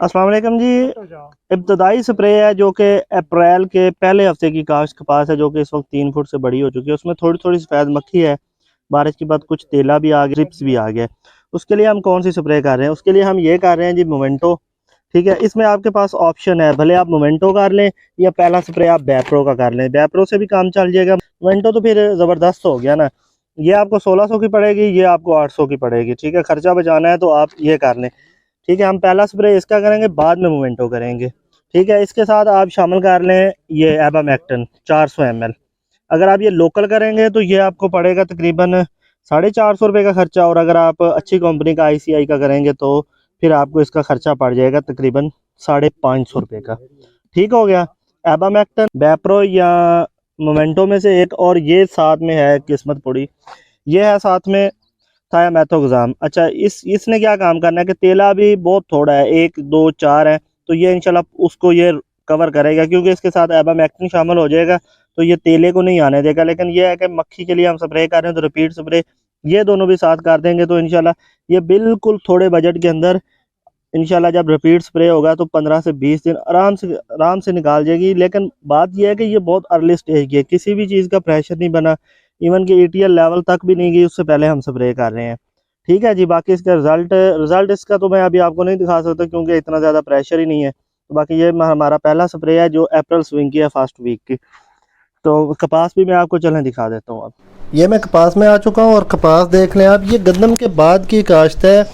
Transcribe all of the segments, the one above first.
अस्सलाम वालेकुम जी। इब्तदाई स्प्रे है जो कि अप्रैल के पहले हफ्ते की काश्त कपास है, जो कि इस वक्त 3 फुट से बड़ी हो चुकी है। उसमें थोड़ी थोड़ी सफ़ेद मक्खी है। बारिश के बाद कुछ तेला भी आ गया, ट्रिप्स भी आ गया। उसके लिए हम कौन सी स्प्रे कर रहे हैं? उसके लिए हम ये कर रहे हैं जी मोमेंटो। ठीक है, इसमें आपके पास ऑप्शन है, भले आप मोमेंटो कर लें या पहला स्प्रे आप बैप्रो का कर लें। बैप्रो से भी काम चल जाएगा, मोमेंटो तो फिर ज़बरदस्त हो गया ना। ये आपको 1600 की पड़ेगी, ये आपको 800 की पड़ेगी। ठीक है, खर्चा बचाना है तो आप ये कर लें। ठीक है, हम पहला स्प्रे इसका करेंगे, बाद में मोमेंटो करेंगे। ठीक है, इसके साथ आप शामिल कर लें ये एबामैक्टन 400 ml। अगर आप ये लोकल करेंगे तो ये आपको पड़ेगा तकरीबन 450 रुपये का खर्चा, और अगर आप अच्छी कंपनी का ICI का करेंगे तो फिर आपको इसका खर्चा पड़ जाएगा तकरीबन 550 रुपये का। ठीक हो गया। एबामैक्टन, बैप्रो या मोमेंटो में से एक, और ये साथ में है किस्मत पुड़ी, ये है साथ में थायामेथोक्साम। अच्छा, इसने क्या काम करना है कि तेला भी बहुत थोड़ा है, 1 2 4 है, तो ये इंशाल्लाह उसको ये कवर करेगा, क्योंकि इसके साथ एबामैक्टिन शामिल हो जाएगा तो ये तेले को नहीं आने देगा। लेकिन ये है कि मक्खी के लिए हम स्प्रे कर रहे हैं तो रिपीट स्प्रे ये दोनों भी साथ कर देंगे तो इंशाल्लाह ये बिल्कुल थोड़े बजट के अंदर इंशाल्लाह जब रिपीट स्प्रे होगा तो 15 से 20 दिन आराम से निकाल जाएगी। लेकिन बात यह है कि ये बहुत अर्ली स्टेज की है, किसी भी चीज़ का प्रेशर नहीं बना, इवन कि ETL लेवल तक भी नहीं गई, उससे पहले हम स्प्रे कर रहे हैं। ठीक है जी, बाकी इसका रिजल्ट इसका तो मैं अभी आपको नहीं दिखा सकता क्योंकि इतना ज़्यादा प्रेशर ही नहीं है। तो बाकी ये हमारा पहला स्प्रे है जो अप्रैल स्विंग की है, फर्स्ट वीक की। तो कपास भी मैं आपको चलें दिखा देता हूँ। अब ये मैं कपास में आ चुका हूँ और कपास देख लें आप, ये गंदम के बाद की काश्त है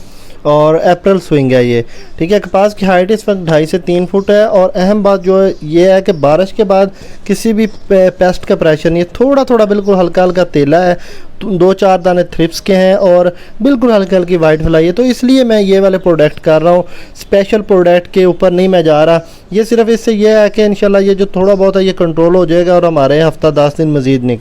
और अप्रैल स्विंग है ये। ठीक है, कपास की हाइट इस वक्त 2.5 से 3 फुट है। और अहम बात जो है ये है कि बारिश के बाद किसी भी पेस्ट का प्रेशर नहीं है, थोड़ा थोड़ा बिल्कुल हल्का हल्का तेला है, 2-4 दाने थ्रिप्स के हैं और बिल्कुल हल्की हल्की वाइट फ्लाई है। तो इसलिए मैं ये वाले प्रोडक्ट कर रहा हूँ, स्पेशल प्रोडक्ट के ऊपर नहीं मैं जा रहा। ये सिर्फ इससे ये है कि इंशाल्लाह ये जो थोड़ा बहुत है ये कंट्रोल हो जाएगा और हमारे हफ्ता 10 दिन मज़ीद निकल